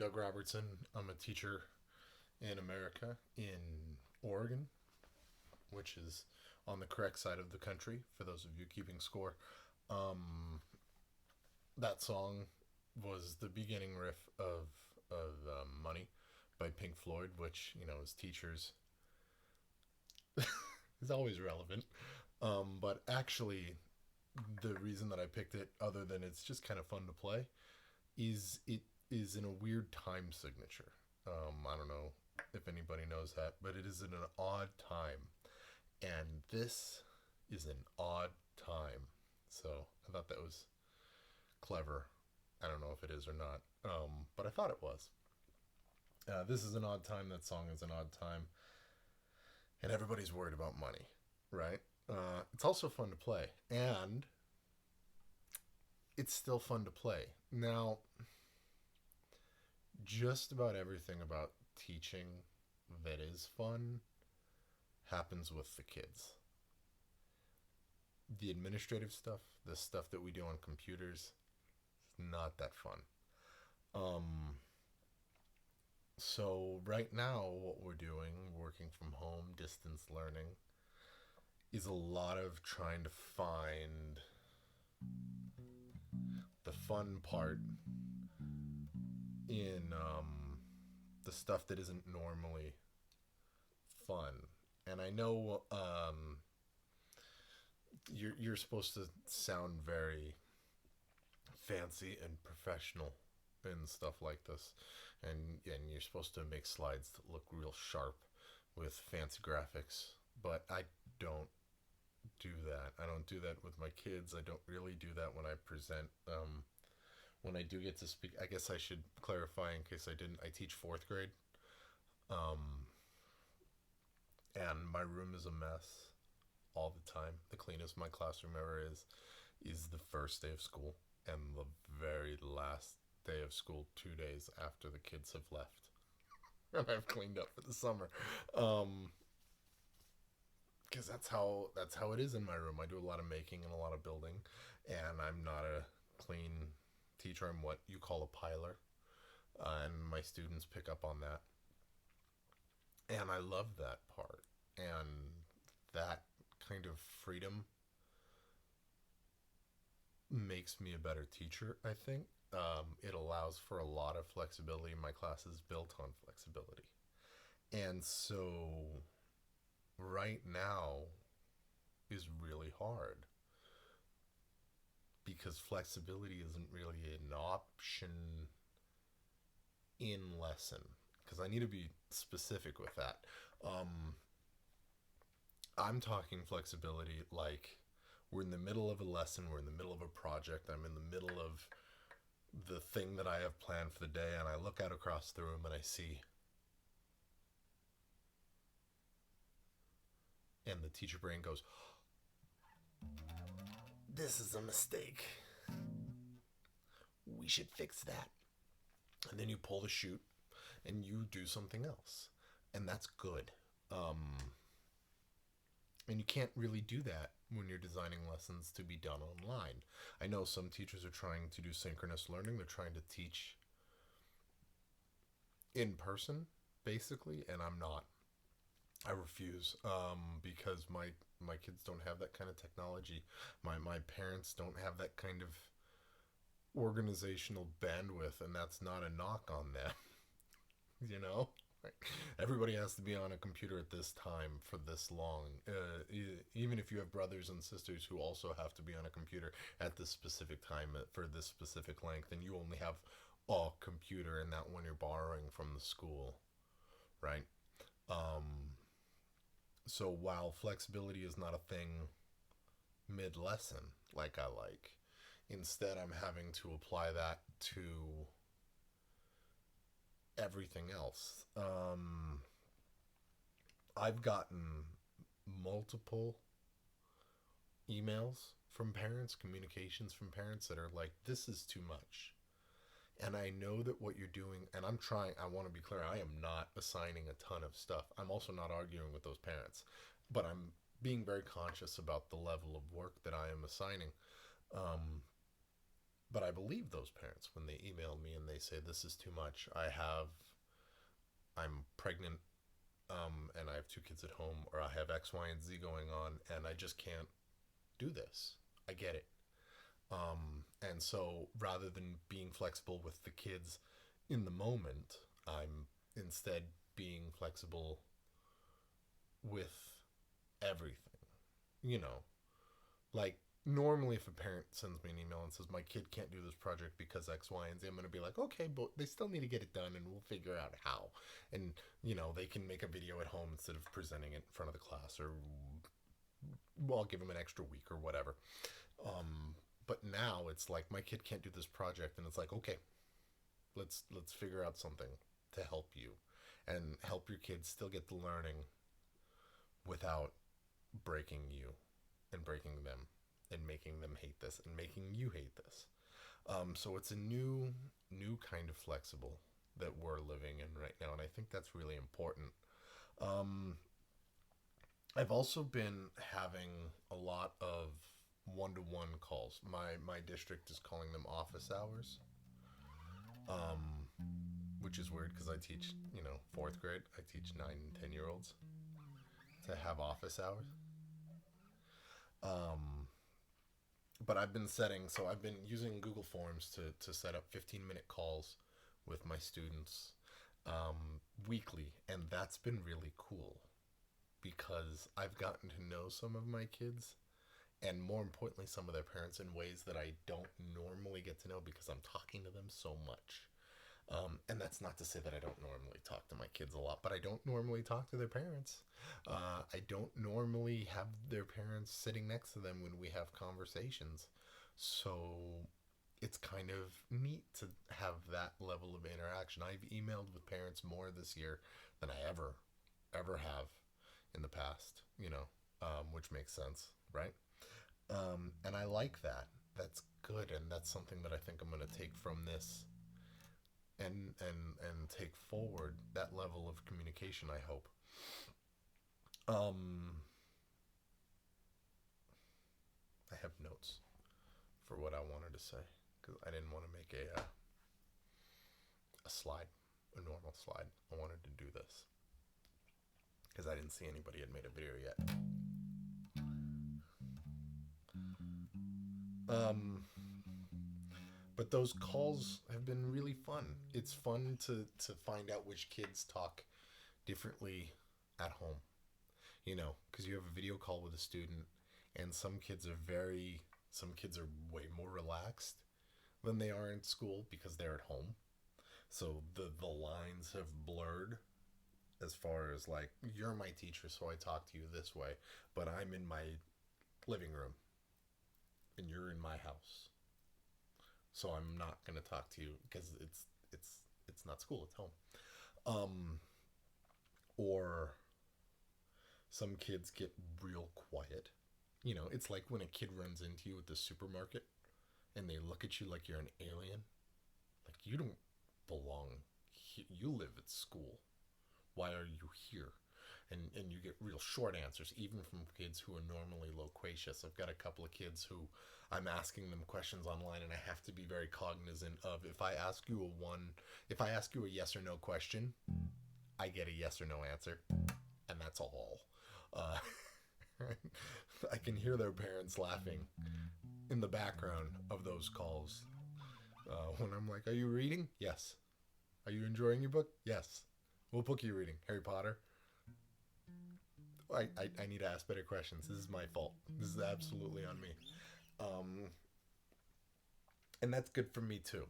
Doug Robertson. I'm a teacher in America, in Oregon, which is on the correct side of the country for those of you keeping score. Um, that song was the beginning riff of Money by Pink Floyd, which, as teachers is always relevant. But actually, the reason that I picked it, other than it's just kind of fun to play, is it is in a weird time signature. I don't know if anybody knows that, but it is in an odd time, and this is an odd time. So I thought that was clever. I don't know if it is or not, but I thought it was. This is an odd time. That song is an odd time, and everybody's worried about money, right? It's also fun to play, and it's still fun to play. Now, just about everything about teaching that is fun happens with the kids. The administrative stuff, the stuff that we do on computers, is not that fun. Um, so, right now, what we're doing, working from home, distance learning, is a lot of trying to find the fun part in the stuff that isn't normally fun. And I know you're supposed to sound very fancy and professional and stuff like this, and you're supposed to make slides that look real sharp with fancy graphics. But I don't do that. I don't do that with my kids. I don't really do that when I present. When I do get to speak, I guess I should clarify in case I didn't. I teach fourth grade, um, and my room is a mess all the time. The cleanest my classroom ever is the first day of school and the very last day of school 2 days after the kids have left and I've cleaned up for the summer. Because that's how it is in my room. I do a lot of making and a lot of building, and I'm not a clean teacher. I'm what you call a piler, and my students pick up on that, and I love that part. And that kind of freedom makes me a better teacher, I think. It allows for a lot of flexibility. My class is built on flexibility. And so right now is really hard because flexibility isn't really an option in lesson. Because I need to be specific with that. Um, I'm talking flexibility like we're in the middle of a lesson, we're in the middle of a project, I'm in the middle of the thing that I have planned for the day, and I look out across the room and I see, and the teacher brain goes, this is a mistake. We should fix that. And then you pull the chute and you do something else. And that's good. And you can't really do that when you're designing lessons to be done online. I know some teachers are trying to do synchronous learning. They're trying to teach in person, basically, and I'm not. I refuse because my kids don't have that kind of technology. My parents don't have that kind of organizational bandwidth, and that's not a knock on them. you know, everybody has to be on a computer at this time for this long. Even if you have brothers and sisters who also have to be on a computer at this specific time for this specific length, and you only have a computer, and that one you're borrowing from the school, right? Um, so while flexibility is not a thing mid lesson like I like, instead I'm having to apply that to everything else. I've gotten multiple emails from parents, communications from parents that are like, this is too much. And I know that what you're doing, and I want to be clear, I am not assigning a ton of stuff. I'm also not arguing with those parents, but I'm being very conscious about the level of work that I am assigning. Um, But I believe those parents when they email me and they say this is too much. I'm pregnant, and I have two kids at home, or I have X, Y, and Z going on, and I just can't do this. I get it. And so rather than being flexible with the kids in the moment, I'm instead being flexible with everything. You know, like normally if a parent sends me an email and says my kid can't do this project because X, Y, and Z, I'm going to be like, okay, but they still need to get it done and we'll figure out how. And, they can make a video at home instead of presenting it in front of the class, or well, I'll give them an extra week or whatever. But now it's like my kid can't do this project, and it's like, okay, let's figure out something to help you and help your kids still get the learning without breaking you and breaking them and making them hate this and making you hate this. So it's a new kind of flexible that we're living in right now, and I think that's really important. Um, I've also been having a lot of one-to-one calls. My district is calling them office hours, um, which is weird because I teach, fourth grade. I teach 9 and 10 year olds to have office hours. Um, but I've been using Google Forms to set up 15-minute calls with my students, weekly, and that's been really cool because I've gotten to know some of my kids, and more importantly, some of their parents in ways that I don't normally get to know because I'm talking to them so much. And that's not to say that I don't normally talk to my kids a lot, but I don't normally talk to their parents. I don't normally have their parents sitting next to them when we have conversations. So it's kind of neat to have that level of interaction. I've emailed with parents more this year than I ever have in the past, which makes sense, right? And I like that. That's good, and that's something that I think I'm going to take from this and take forward that level of communication. I hope. Um, I have notes for what I wanted to say because I didn't want to make a slide, a normal slide. I wanted to do this because I didn't see anybody had made a video yet. But those calls have been really fun. It's fun to find out which kids talk differently at home, because you have a video call with a student, and some kids are way more relaxed than they are in school because they're at home. So the lines have blurred as far as like, you're my teacher, so I talk to you this way, but I'm in my living room and you're in my house. So I'm not going to talk to you because it's not school, it's home. Um or some kids get real quiet. It's like when a kid runs into you at the supermarket and they look at you like you're an alien. Like, you don't belong here. You live at school. Why are you here? And you get real short answers, even from kids who are normally loquacious. I've got a couple of kids who I'm asking them questions online, and I have to be very cognizant of, if I ask you a yes or no question, I get a yes or no answer, and that's all. Uh, I can hear their parents laughing in the background of those calls. When I'm like, "Are you reading?" Yes. "Are you enjoying your book?" Yes. "What book are you reading?" "Harry Potter." I need to ask better questions. This is my fault. This is absolutely on me. Um, and that's good for me too.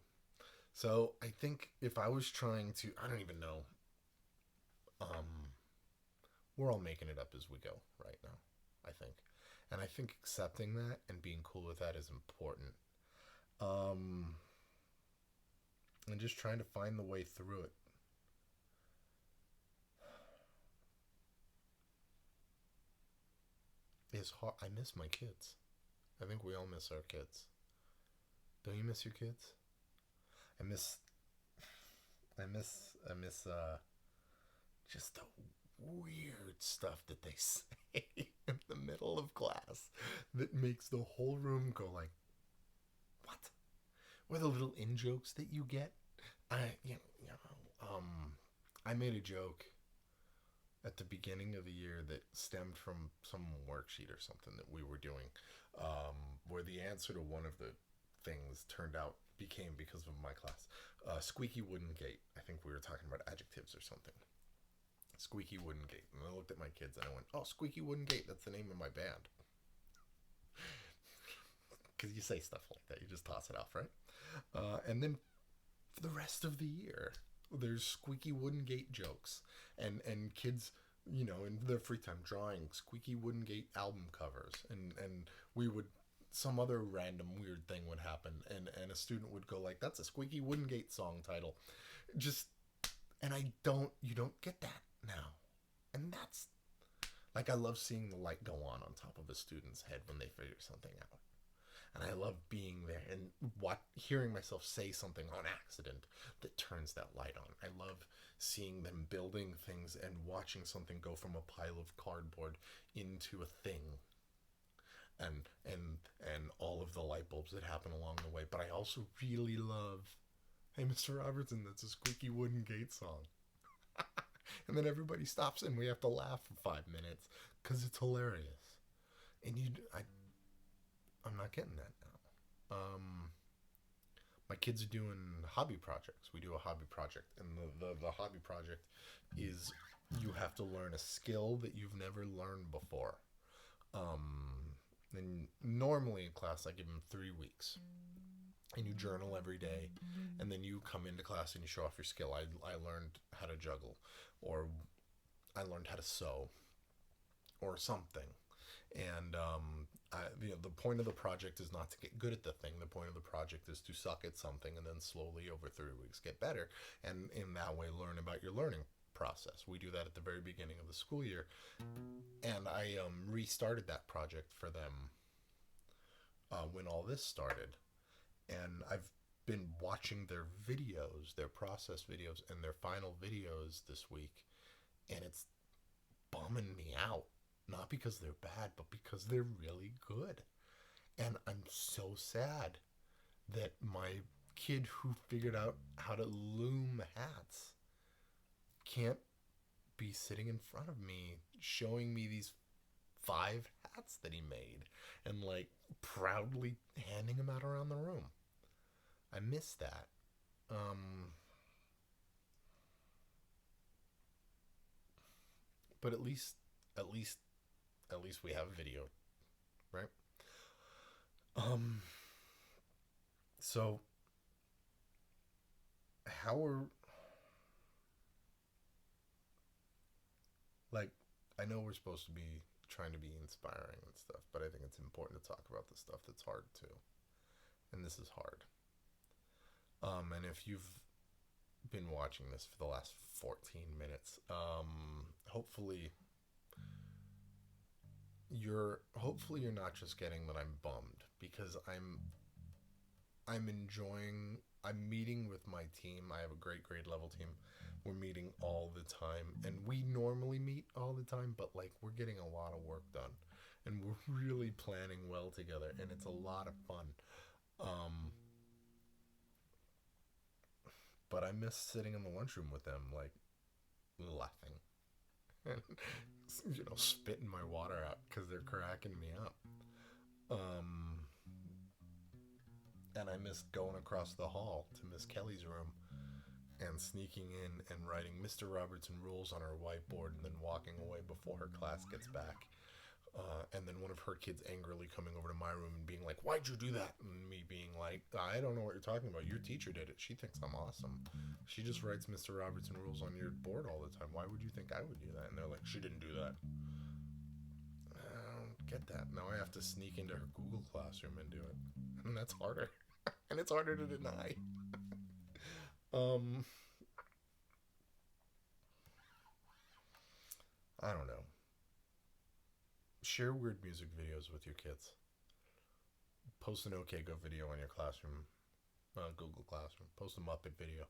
So I think if I was trying to, I don't even know. Um, we're all making it up as we go right now, I think. And I think accepting that and being cool with that is important. Um, and just trying to find the way through it. It's hard. I miss my kids. I think we all miss our kids. Don't you miss your kids? I miss I miss just the weird stuff that they say in the middle of class that makes the whole room go like, what? or the little in jokes that you get. I made a joke at the beginning of the year that stemmed from some worksheet or something that we were doing, where the answer to one of the things turned out became, because of my class, squeaky wooden gate. I think we were talking about adjectives or something. Squeaky wooden gate. And I looked at my kids and I went, "Oh, squeaky wooden gate, that's the name of my band." Because you say stuff like that, you just toss it off, right? And then for the rest of the year, there's squeaky wooden gate jokes, and kids, in their free time, drawing squeaky wooden gate album covers, and we would, some other random weird thing would happen, and a student would go like, "That's a squeaky wooden gate song title," just, and you don't get that now, and that's like, I love seeing the light go on top of a student's head when they figure something out. And I love being there and hearing myself say something on accident that turns that light on. I love seeing them building things and watching something go from a pile of cardboard into a thing, and all of the light bulbs that happen along the way. But I also really love, "Hey, Mr. Robertson, that's a squeaky wooden gate song." And then everybody stops and we have to laugh for 5 minutes because it's hilarious. And I'm not getting that now. My kids are doing hobby projects. We do a hobby project, and the hobby project is, you have to learn a skill that you've never learned before. And normally in class, I give them 3 weeks, and you journal every day, and then you come into class and you show off your skill. I learned how to juggle, or I learned how to sew, or something. And the point of the project is not to get good at the thing. The point of the project is to suck at something and then slowly over 3 weeks get better, and in that way learn about your learning process. We do that at the very beginning of the school year, and I restarted that project for them when all this started, and I've been watching their videos, their process videos, and their final videos this week, and it's bumming me out. Not because they're bad, but because they're really good. And I'm so sad that my kid who figured out how to loom hats can't be sitting in front of me showing me these 5 hats that he made and like proudly handing them out around the room. I miss that. But at least we have video, right? So how are, like, I know we're supposed to be trying to be inspiring and stuff, but I think it's important to talk about the stuff that's hard too. And this is hard. And if you've been watching this for the last 14 minutes, hopefully you're not just getting that I'm bummed, because I'm enjoying, I'm meeting with my team. I have a great grade level team. We're meeting all the time, and we normally meet all the time, but like, we're getting a lot of work done, and we're really planning well together, and it's a lot of fun. But I miss sitting in the lunchroom with them, like, laughing and spitting my water out because they're cracking me up. And I miss going across the hall to Miss Kelly's room and sneaking in and writing "Mr. Robertson rules" on her whiteboard, and then walking away before her class gets back. And then one of her kids angrily coming over to my room and being like, "Why'd you do that?" And me being like, "I don't know what you're talking about. Your teacher did it. She thinks I'm awesome. She just writes "Mr. Robertson rules" on your board all the time. Why would you think I would do that?" And they're like, "She didn't do that." I don't get that. Now I have to sneak into her Google Classroom and do it. And that's harder. And it's harder to deny. I don't know. Share weird music videos with your kids. Post an OK Go video on your classroom, Google Classroom. Post a Muppet video.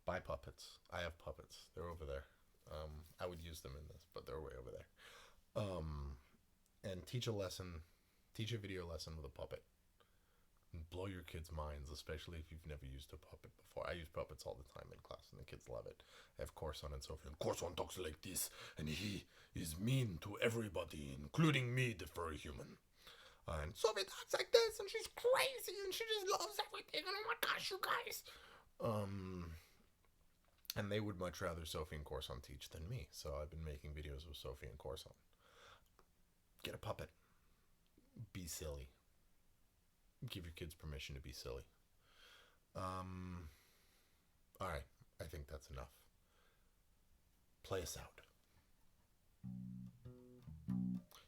Buy puppets. I have puppets. They're over there. I would use them in this, but they're way over there. And teach a lesson Teach a video lesson with a puppet. And blow your kids' minds, especially if you've never used a puppet before. I use puppets all the time in class, and the kids love it. I have Corson and Sophie, and Corson talks like this, and he is mean to everybody, including me, the furry human. And Sophie talks like this, and she's crazy, and she just loves everything, and oh my gosh, you guys. And they would much rather Sophie and Corson teach than me, so I've been making videos with Sophie and Corson. Get a puppet. Be silly. Give your kids permission to be silly. Alright, I think that's enough. Play us out.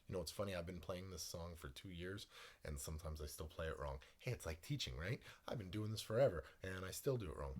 You know, it's funny, I've been playing this song for 2 years, and sometimes I still play it wrong. Hey, it's like teaching, right? I've been doing this forever, and I still do it wrong.